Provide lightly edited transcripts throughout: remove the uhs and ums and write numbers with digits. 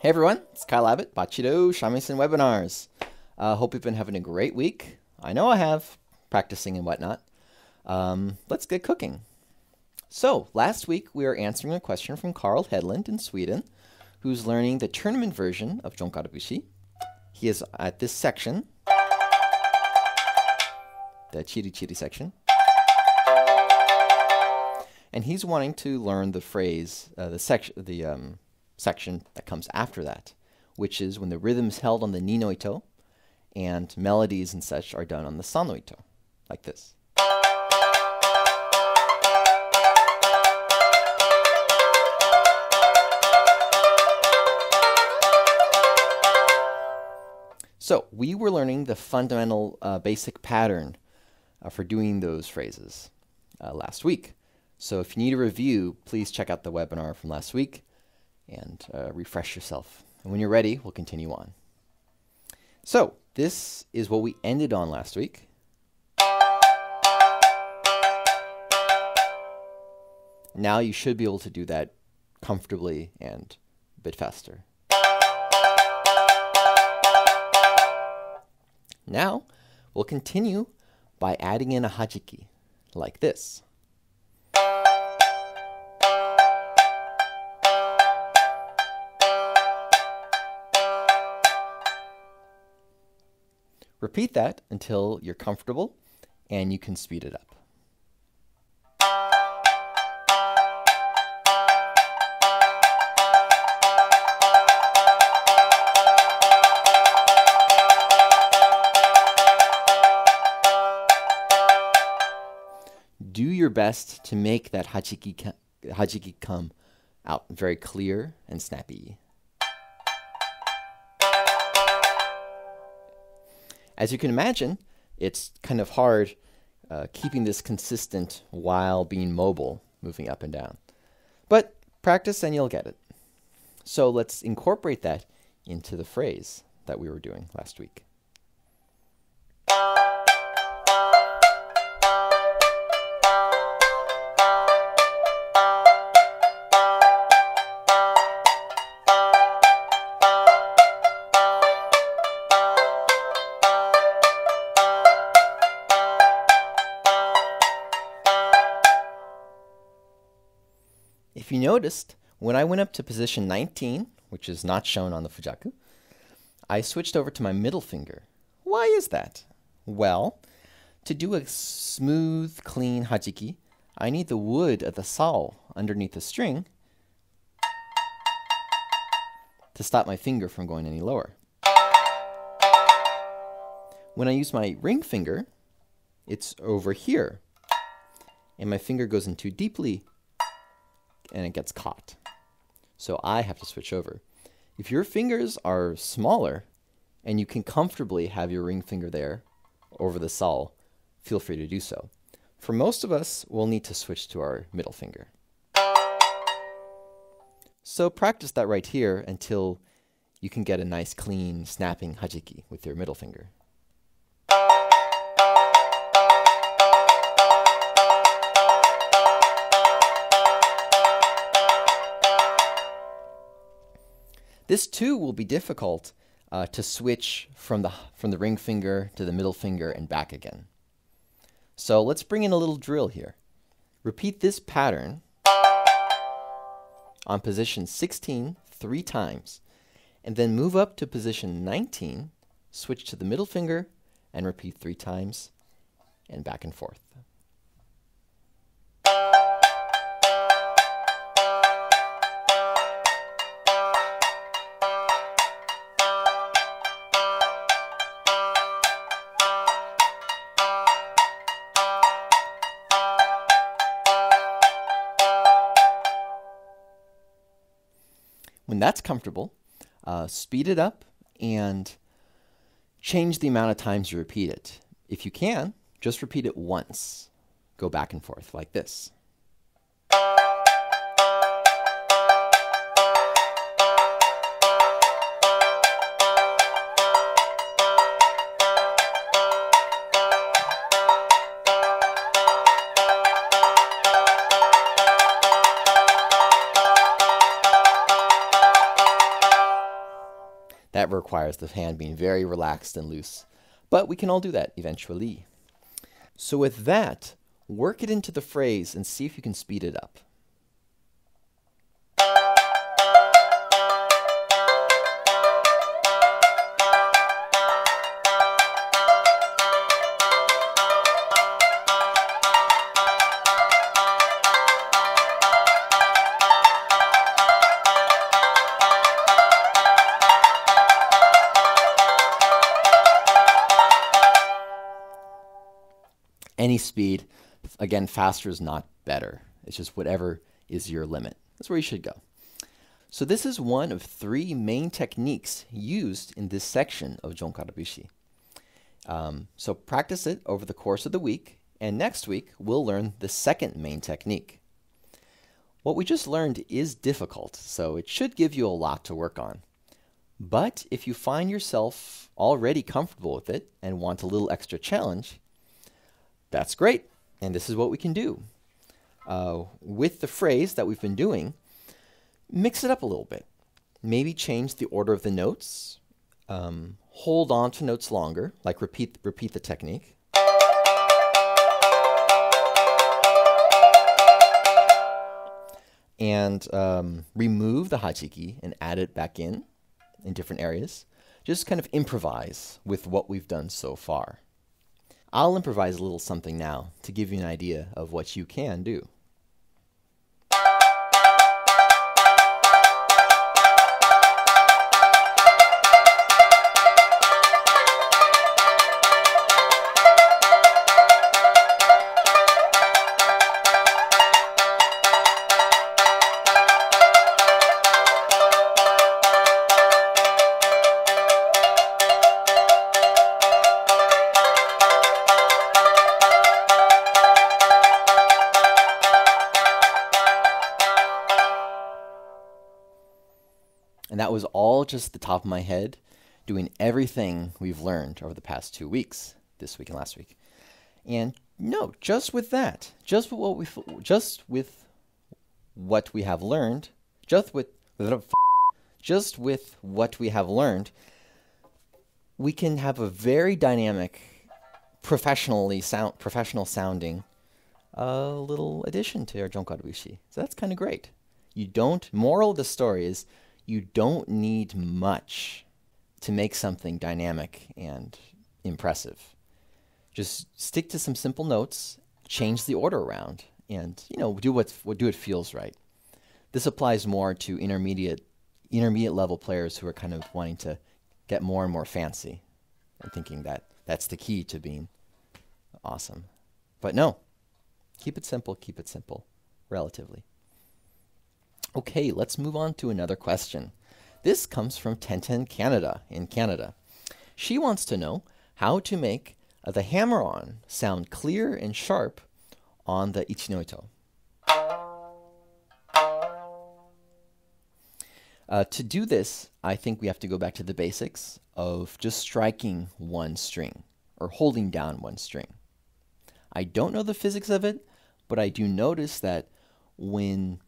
Hey everyone, it's Kyle Abbott, Bachido Shamisen Webinars. Hope you've been having a great week. I know I have, practicing and whatnot. Let's get cooking. So, last week we were answering a question from Carl Hedlund in Sweden, who's learning the tournament version of Jonkara Bushi. He is at this section, the chirichiri section. And he's wanting to learn the phrase, section that comes after that, which is when the rhythm is held on the ichi-no-ito and melodies and such are done on the san-no-ito, like this. So we were learning the fundamental basic pattern for doing those phrases last week. So if you need a review, please check out the webinar from last week and refresh yourself. And when you're ready, we'll continue on. So this is what we ended on last week. Now you should be able to do that comfortably and a bit faster. Now we'll continue by adding in a hajiki, like this. Repeat that until you're comfortable and you can speed it up. Do your best to make that hajiki come out very clear and snappy. As you can imagine, it's kind of hard keeping this consistent while being mobile, moving up and down. But practice and you'll get it. So let's incorporate that into the phrase that we were doing last week. If you noticed, when I went up to position 19, which is not shown on the fujaku, I switched over to my middle finger. Why is that? Well, to do a smooth, clean hajiki, I need the wood of the sao underneath the string to stop my finger from going any lower. When I use my ring finger, it's over here, and my finger goes in too deeply, and it gets caught. So I have to switch over. If your fingers are smaller and you can comfortably have your ring finger there over the sao, feel free to do so. For most of us, we'll need to switch to our middle finger. So practice that right here until you can get a nice, clean, snapping hajiki with your middle finger. This too will be difficult to switch from the ring finger to the middle finger and back again. So let's bring in a little drill here. Repeat this pattern on position 16 3 times, and then move up to position 19, switch to the middle finger, and repeat 3 times, and back and forth. When that's comfortable, speed it up and change the amount of times you repeat it. If you can, just repeat it once. Go back and forth like this. that requires the hand being very relaxed and loose. But we can all do that eventually. So with that, work it into the phrase and see if you can speed it up. Any speed, again, faster is not better. It's just whatever is your limit. That's where you should go. So this is one of 3 main techniques used in this section of Jonkara Bushi. So practice it over the course of the week, and next week we'll learn the second main technique. What we just learned is difficult, so it should give you a lot to work on. But if you find yourself already comfortable with it and want a little extra challenge, that's great, and this is what we can do. With the phrase that we've been doing, mix it up a little bit. Maybe change the order of the notes, hold on to notes longer, like repeat the technique. And remove the hachiki and add it back in different areas. Just kind of improvise with what we've done so far. I'll improvise a little something now to give you an idea of what you can do. And that was all just the top of my head, doing everything we've learned over the past 2 weeks, this week and last week. And no, just with that, just with what we have learned, we can have a very dynamic, professional sounding little addition to our Jonkara Bushi. So that's kind of great. Moral of the story is, you don't need much to make something dynamic and impressive. Just stick to some simple notes, change the order around, and do what feels right. This applies more to intermediate level players who are kind of wanting to get more and more fancy and thinking that that's the key to being awesome. But no, keep it simple, relatively. Okay, let's move on to another question. This comes from Tenten Canada in Canada. She wants to know how to make the hammer-on sound clear and sharp on the ichi-no-ito. To do this, I think we have to go back to the basics of just striking one string or holding down one string. I don't know the physics of it, but I do notice that when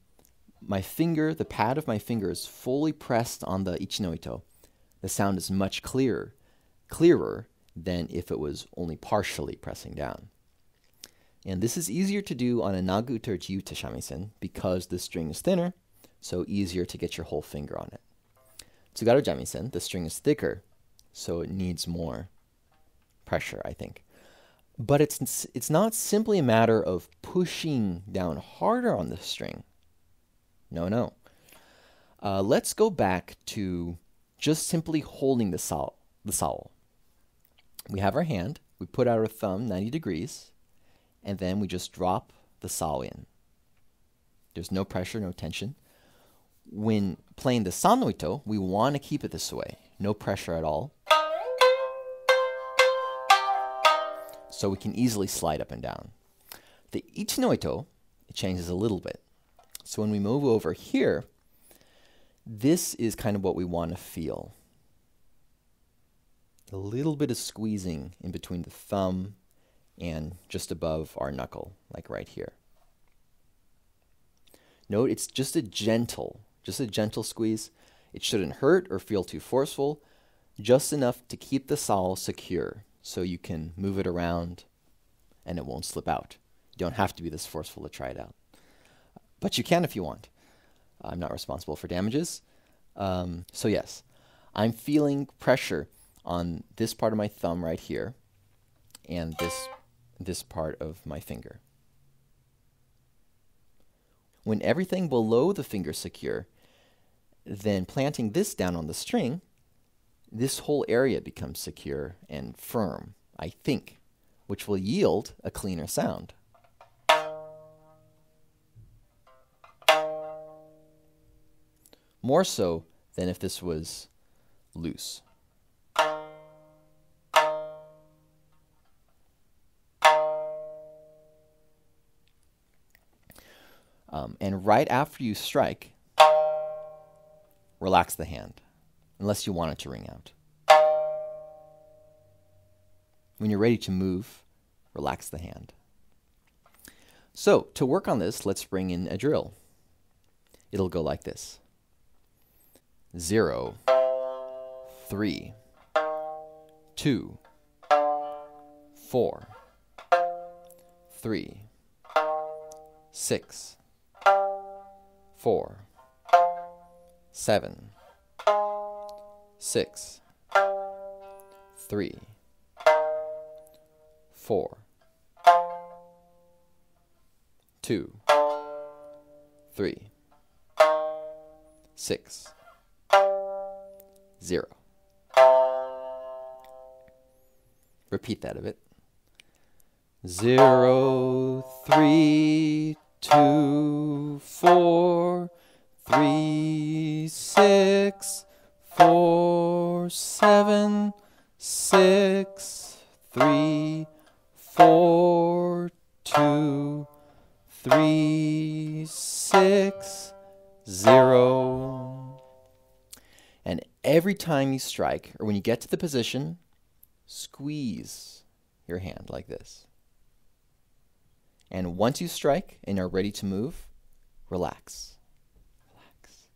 the pad of my finger is fully pressed on the ichi-no-ito, the sound is much clearer than if it was only partially pressing down. And this is easier to do on a nagu-uta or Bachido Shamisen because the string is thinner, so easier to get your whole finger on it. Tsugaru Shamisen, the string is thicker, so it needs more pressure, I think. But it's not simply a matter of pushing down harder on the string. No. Let's go back to just simply holding the sawal. We have our hand, we put out our thumb 90 degrees, and then we just drop the saw in. There's no pressure, no tension. When playing the san-no-ito, we want to keep it this way. No pressure at all. So we can easily slide up and down. The ichi-no-ito, it changes a little bit. So when we move over here, this is kind of what we want to feel. A little bit of squeezing in between the thumb and just above our knuckle, like right here. Note it's just a gentle squeeze. It shouldn't hurt or feel too forceful, just enough to keep the saw secure so you can move it around and it won't slip out. You don't have to be this forceful to try it out. But you can if you want. I'm not responsible for damages. So yes, I'm feeling pressure on this part of my thumb right here and this part of my finger. When everything below the finger is secure, then planting this down on the string, this whole area becomes secure and firm, I think, which will yield a cleaner sound. More so than if this was loose. And right after you strike, relax the hand, unless you want it to ring out. When you're ready to move, relax the hand. So, to work on this, let's bring in a drill. It'll go like this. 0, 3, 2, 4, 3, 6, 4, 7, 6, 3, 4, 2, 3, 6, 0. Repeat that a bit. 0, 3, 2, 4, 3, 6, 4, 7, 6, 3, 4, 2, 3, 6, 0. And every time you strike, or when you get to the position, squeeze your hand like this. And once you strike and are ready to move, relax. Relax.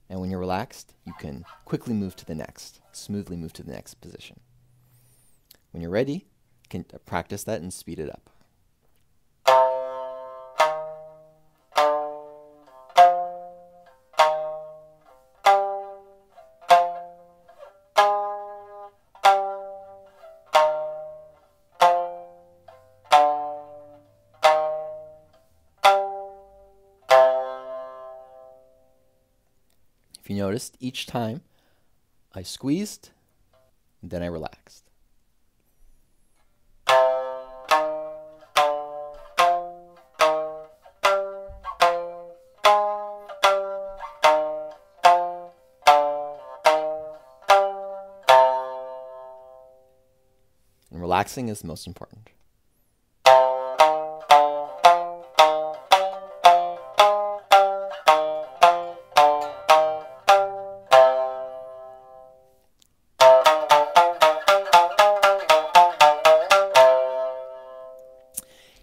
And when you're relaxed, you can quickly move to the next, smoothly move to the next position. When you're ready, you can practice that and speed it up. If you noticed, each time I squeezed, then I relaxed. And relaxing is most important.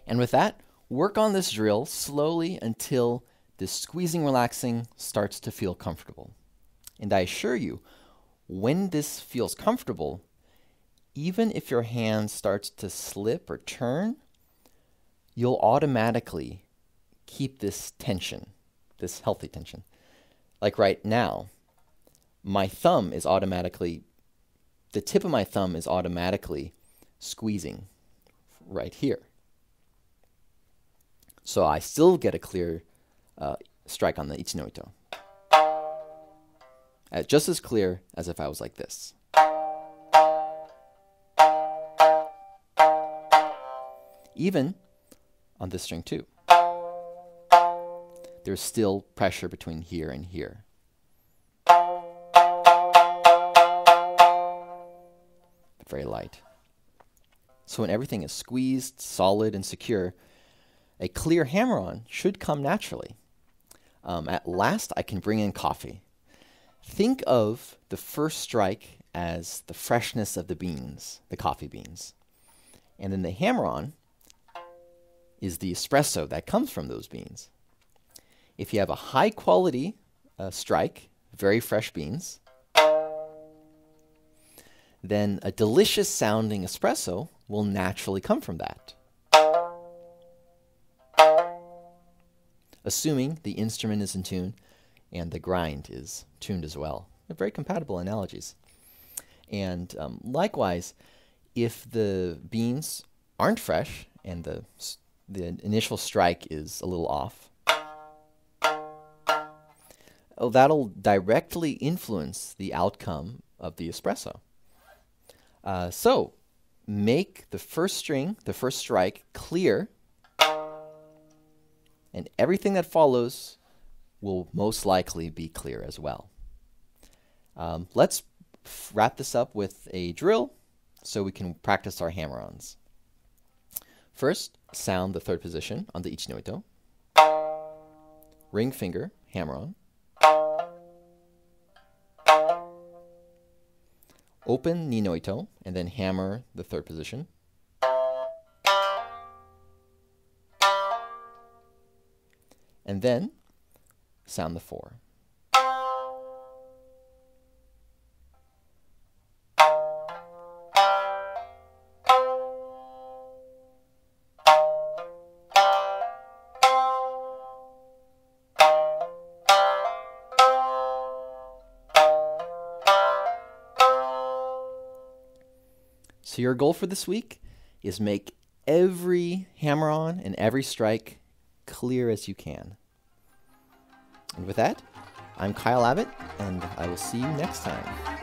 And with that, work on this drill slowly until the squeezing, relaxing starts to feel comfortable. And I assure you, when this feels comfortable, even if your hand starts to slip or turn, you'll automatically keep this tension, this healthy tension. Like right now, my thumb is automatically, the tip of my thumb is automatically squeezing right here. So I still get a clear strike on the ichi-no-ito. Just as clear as if I was like this. Even on this string too. There's still pressure between here and here. But very light. So when everything is squeezed, solid, and secure, a clear hammer-on should come naturally. At last, I can bring in coffee. Think of the first strike as the freshness of the beans, the coffee beans. And then the hammer-on is the espresso that comes from those beans. If you have a high-quality strike, very fresh beans, then a delicious sounding espresso will naturally come from that. Assuming the instrument is in tune and the grind is tuned as well. They're very compatible analogies. And likewise, if the beans aren't fresh and the initial strike is a little off, that'll directly influence the outcome of the espresso. So make the first string, the first strike, clear, and everything that follows will most likely be clear as well. Let's wrap this up with a drill so we can practice our hammer-ons. First, sound the third position on the ichi-no-ito. Ring finger, hammer-on. Open ni-no-ito and then hammer the third position. And then sound the 4. So your goal for this week is make every hammer-on and every strike clear as you can. And with that, I'm Kyle Abbott, and I will see you next time.